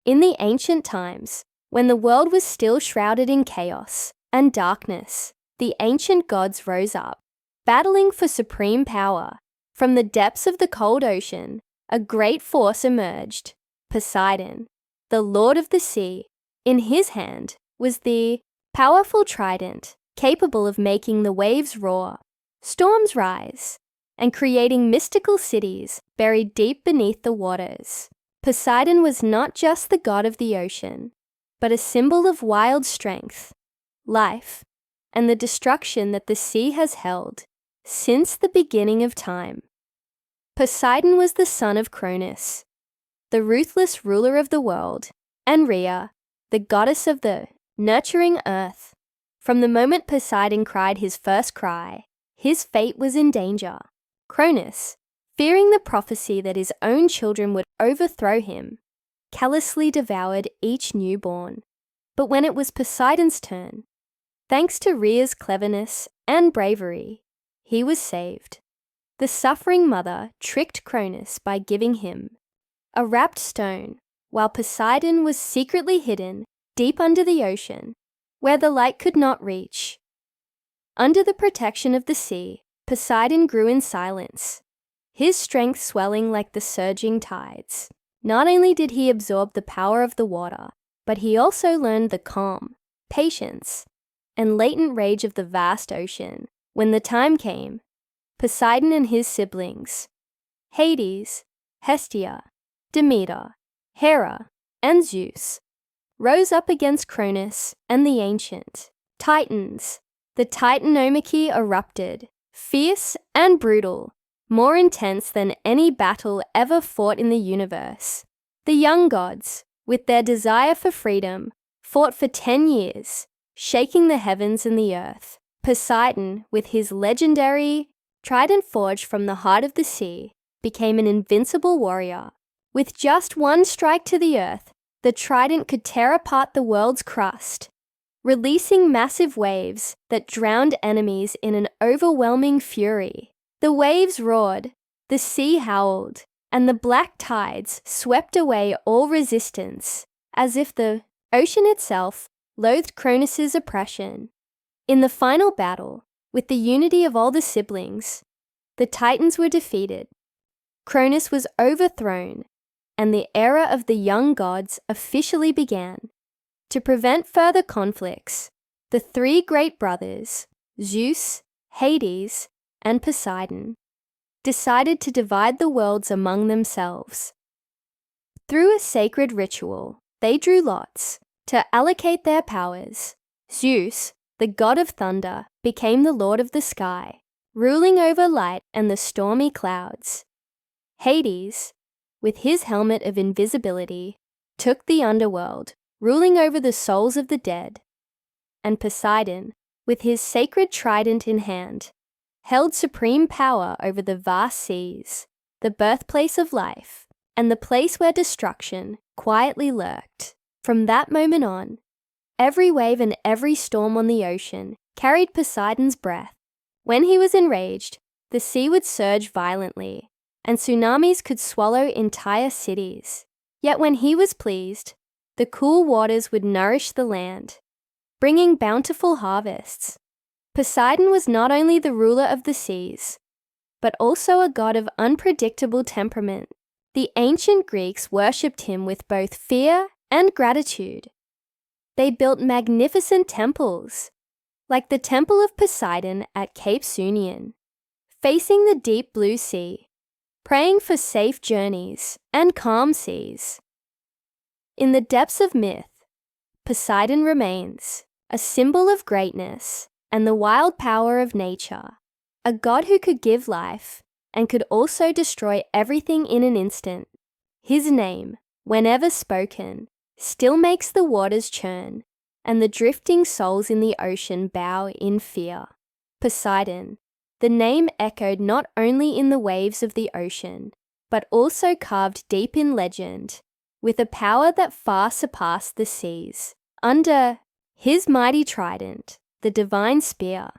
In the ancient times, when the world was still shrouded in chaos and darkness, the ancient gods rose up, battling for supreme power. From the depths of the cold ocean, a great force emerged, Poseidon, the lord of the sea. In his hand was the powerful trident, capable of making the waves roar, storms rise, and creating mystical cities buried deep beneath the waters. Poseidon was not just the god of the ocean, but a symbol of wild strength, life, and the destruction that the sea has held since the beginning of time. Poseidon was the son of Cronus, the ruthless ruler of the world, and Rhea, the goddess of the nurturing earth. From the moment Poseidon cried his first cry, his fate was in danger. Cronus, fearing the prophecy that his own children would overthrow him, callously devoured each newborn. But when it was Poseidon's turn, thanks to Rhea's cleverness and bravery, he was saved. The suffering mother tricked Cronus by giving him a wrapped stone, while Poseidon was secretly hidden deep under the ocean, where the light could not reach. Under the protection of the sea, Poseidon grew in silence, his strength swelling like the surging tides. Not only did he absorb the power of the water, but he also learned the calm, patience, and latent rage of the vast ocean. When the time came, Poseidon and his siblings, Hades, Hestia, Demeter, Hera, and Zeus, rose up against Cronus and the ancient Titans. The Titanomachy erupted, fierce and brutal, more intense than any battle ever fought in the universe. The young gods, with their desire for freedom, fought for 10 years, shaking the heavens and the earth. Poseidon, with his legendary trident forged from the heart of the sea, became an invincible warrior. With just one strike to the earth, the trident could tear apart the world's crust, releasing massive waves that drowned enemies in an overwhelming fury. The waves roared, the sea howled, and the black tides swept away all resistance, as if the ocean itself loathed Cronus's oppression. In the final battle, with the unity of all the siblings, the Titans were defeated. Cronus was overthrown, and the era of the young gods officially began. To prevent further conflicts, the 3 great brothers, Zeus, Hades, and Poseidon, decided to divide the worlds among themselves. Through a sacred ritual, they drew lots to allocate their powers. Zeus, the god of thunder, became the lord of the sky, ruling over light and the stormy clouds. Hades, with his helmet of invisibility, took the underworld, ruling over the souls of the dead. And Poseidon, with his sacred trident in hand, held supreme power over the vast seas, the birthplace of life, and the place where destruction quietly lurked. From that moment on, every wave and every storm on the ocean carried Poseidon's breath. When he was enraged, the sea would surge violently, and tsunamis could swallow entire cities. Yet when he was pleased, the cool waters would nourish the land, bringing bountiful harvests. Poseidon was not only the ruler of the seas, but also a god of unpredictable temperament. The ancient Greeks worshipped him with both fear and gratitude. They built magnificent temples, like the Temple of Poseidon at Cape Sunion, facing the deep blue sea, praying for safe journeys and calm seas. In the depths of myth, Poseidon remains a symbol of greatness and the wild power of nature, a god who could give life and could also destroy everything in an instant. His name, whenever spoken, still makes the waters churn and the drifting souls in the ocean bow in fear. Poseidon, the name echoed not only in the waves of the ocean, but also carved deep in legend, with a power that far surpassed the seas. Under his mighty trident, the divine spear,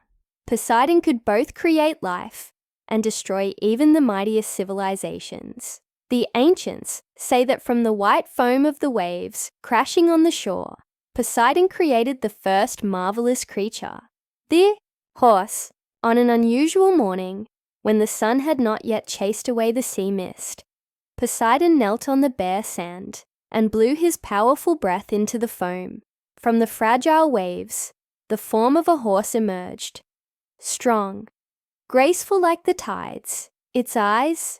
Poseidon could both create life and destroy even the mightiest civilizations. The ancients say that from the white foam of the waves crashing on the shore, Poseidon created the first marvelous creature, the horse. On an unusual morning, when the sun had not yet chased away the sea mist, Poseidon knelt on the bare sand and blew his powerful breath into the foam. From the fragile waves, the form of a horse emerged, strong, graceful like the tides, its eyes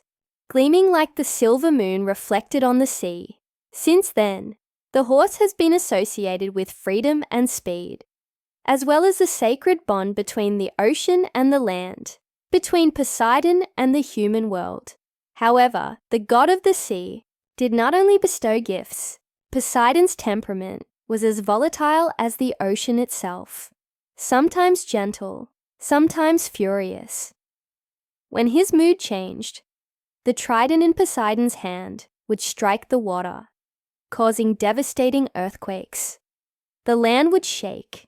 gleaming like the silver moon reflected on the sea. Since then, the horse has been associated with freedom and speed, as well as the sacred bond between the ocean and the land, between Poseidon and the human world. However, the god of the sea did not only bestow gifts. Poseidon's temperament was as volatile as the ocean itself, sometimes gentle, sometimes furious. When his mood changed, the trident in Poseidon's hand would strike the water, causing devastating earthquakes. The land would shake.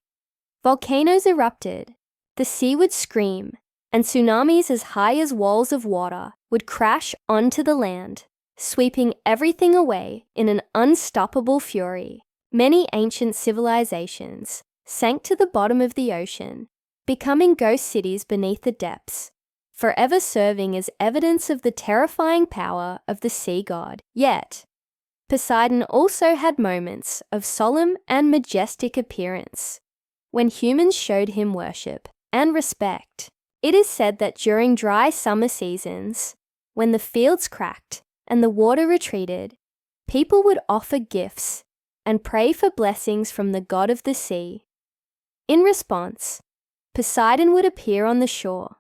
Volcanoes erupted, the sea would scream, and tsunamis as high as walls of water would crash onto the land, sweeping everything away in an unstoppable fury. Many ancient civilizations sank to the bottom of the ocean, becoming ghost cities beneath the depths, forever serving as evidence of the terrifying power of the sea god. Yet, Poseidon also had moments of solemn and majestic appearance, when humans showed him worship and respect. It is said that during dry summer seasons, when the fields cracked and the water retreated, people would offer gifts and pray for blessings from the god of the sea. In response, Poseidon would appear on the shore,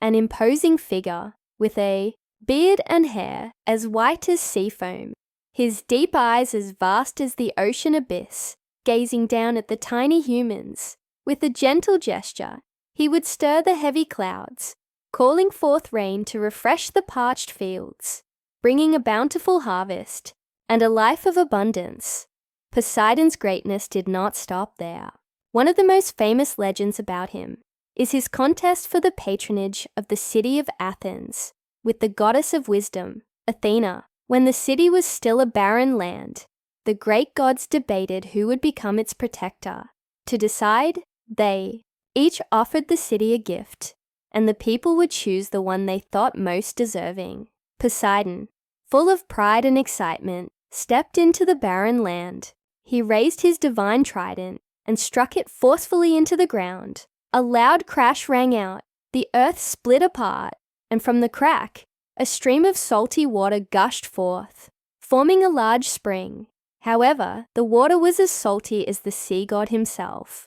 an imposing figure with a beard and hair as white as sea foam, his deep eyes as vast as the ocean abyss, gazing down at the tiny humans. With a gentle gesture, he would stir the heavy clouds, calling forth rain to refresh the parched fields, bringing a bountiful harvest and a life of abundance. Poseidon's greatness did not stop there. One of the most famous legends about him is his contest for the patronage of the city of Athens with the goddess of wisdom, Athena. When the city was still a barren land, the great gods debated who would become its protector. To decide, they each offered the city a gift, and the people would choose the one they thought most deserving. Poseidon, full of pride and excitement, stepped into the barren land. He raised his divine trident and struck it forcefully into the ground. A loud crash rang out, the earth split apart, and from the crack, a stream of salty water gushed forth, forming a large spring. However, the water was as salty as the sea god himself,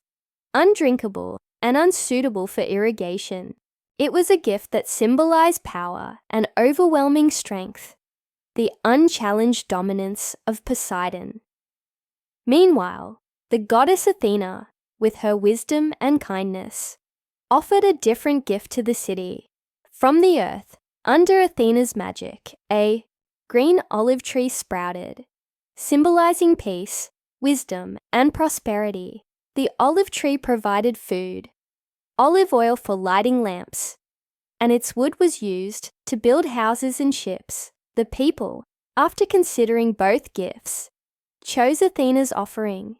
undrinkable and unsuitable for irrigation. It was a gift that symbolized power and overwhelming strength, the unchallenged dominance of Poseidon. Meanwhile, the goddess Athena, with her wisdom and kindness, offered a different gift to the city. From the earth, under Athena's magic, a green olive tree sprouted, symbolizing peace, wisdom, and prosperity. The olive tree provided food, olive oil for lighting lamps, and its wood was used to build houses and ships. The people, after considering both gifts, chose Athena's offering,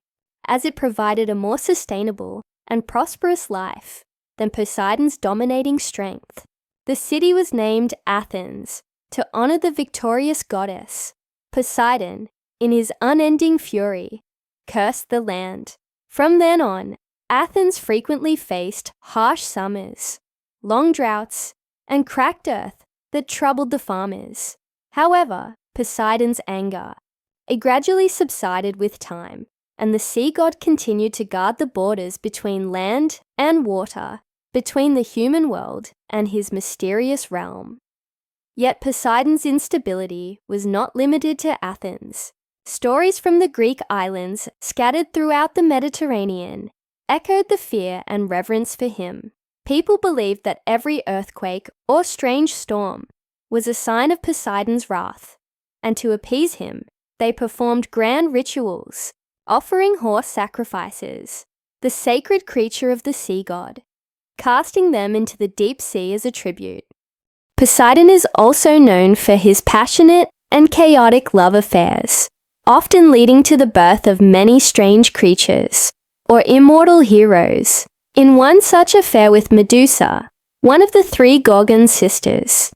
as it provided a more sustainable and prosperous life than Poseidon's dominating strength. The city was named Athens to honor the victorious goddess. Poseidon, in his unending fury, cursed the land. From then on, Athens frequently faced harsh summers, long droughts, and cracked earth that troubled the farmers. However, Poseidon's anger, it gradually subsided with time, and the sea god continued to guard the borders between land and water, between the human world and his mysterious realm. Yet Poseidon's instability was not limited to Athens. Stories from the Greek islands scattered throughout the Mediterranean echoed the fear and reverence for him. People believed that every earthquake or strange storm was a sign of Poseidon's wrath, and to appease him, they performed grand rituals, offering horse sacrifices, the sacred creature of the sea god, casting them into the deep sea as a tribute. Poseidon is also known for his passionate and chaotic love affairs, often leading to the birth of many strange creatures or immortal heroes. In one such affair with Medusa, one of the three Gorgon sisters,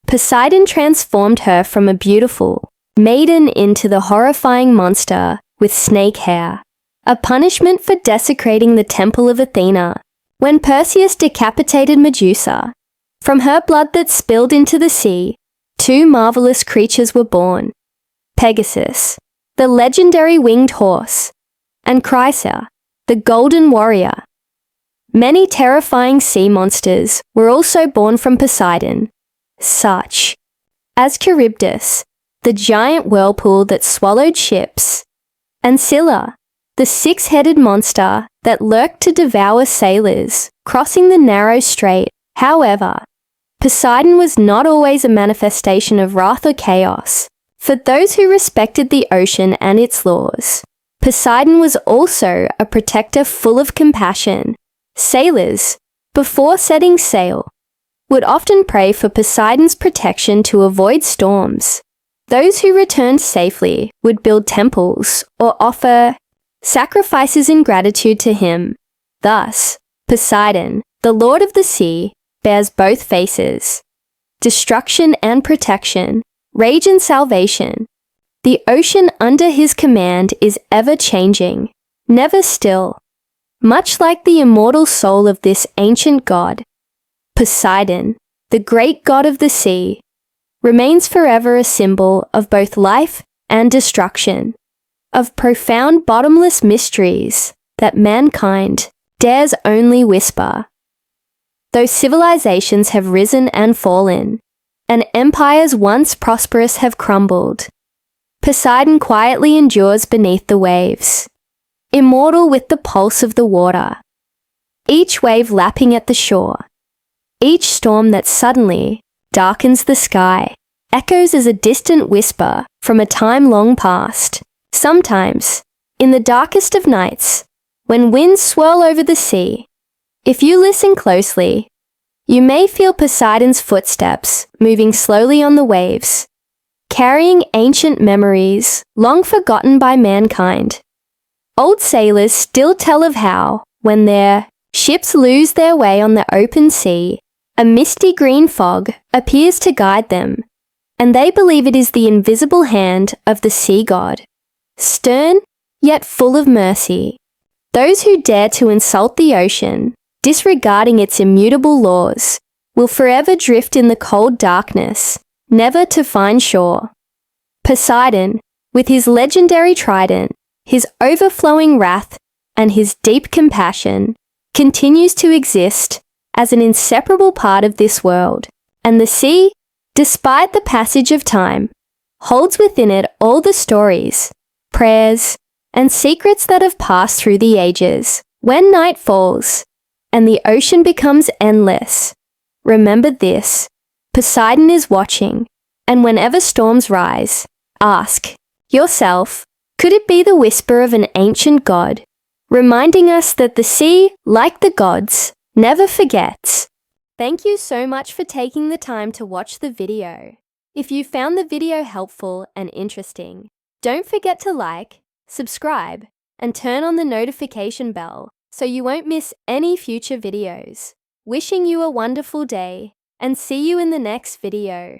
Poseidon transformed her from a beautiful maiden into the horrifying monster with snake hair, a punishment for desecrating the temple of Athena. When Perseus decapitated Medusa, from her blood that spilled into the sea, two marvelous creatures were born: Pegasus, the legendary winged horse, and Chrysa, the golden warrior. Many terrifying sea monsters were also born from Poseidon, such as Charybdis, the giant whirlpool that swallowed ships, and Scylla, the six-headed monster that lurked to devour sailors crossing the narrow strait. However, Poseidon was not always a manifestation of wrath or chaos. For those who respected the ocean and its laws, Poseidon was also a protector full of compassion. Sailors, before setting sail, would often pray for Poseidon's protection to avoid storms. Those who returned safely would build temples or offer sacrifices in gratitude to him. Thus, Poseidon, the lord of the sea, bears both faces: destruction and protection, rage and salvation. The ocean under his command is ever-changing, never still. Much like the immortal soul of this ancient god, Poseidon, the great god of the sea, remains forever a symbol of both life and destruction, of profound bottomless mysteries that mankind dares only whisper. Though civilizations have risen and fallen, and empires once prosperous have crumbled, Poseidon quietly endures beneath the waves, immortal with the pulse of the water. Each wave lapping at the shore, each storm that suddenly darkens the sky, echoes as a distant whisper from a time long past. Sometimes, in the darkest of nights, when winds swirl over the sea, if you listen closely, you may feel Poseidon's footsteps moving slowly on the waves, carrying ancient memories long forgotten by mankind. Old sailors still tell of how, when their ships lose their way on the open sea, a misty green fog appears to guide them, and they believe it is the invisible hand of the sea god. Stern, yet full of mercy. Those who dare to insult the ocean, disregarding its immutable laws, will forever drift in the cold darkness, never to find shore. Poseidon, with his legendary trident, his overflowing wrath, and his deep compassion, continues to exist as an inseparable part of this world, and the sea, despite the passage of time, holds within it all the stories, prayers, and secrets that have passed through the ages. When night falls, and the ocean becomes endless, remember this: Poseidon is watching, and whenever storms rise, ask yourself, could it be the whisper of an ancient god, reminding us that the sea, like the gods, never forgets? Thank you so much for taking the time to watch the video. If you found the video helpful and interesting, don't forget to like, subscribe, and turn on the notification bell so you won't miss any future videos. Wishing you a wonderful day, and see you in the next video.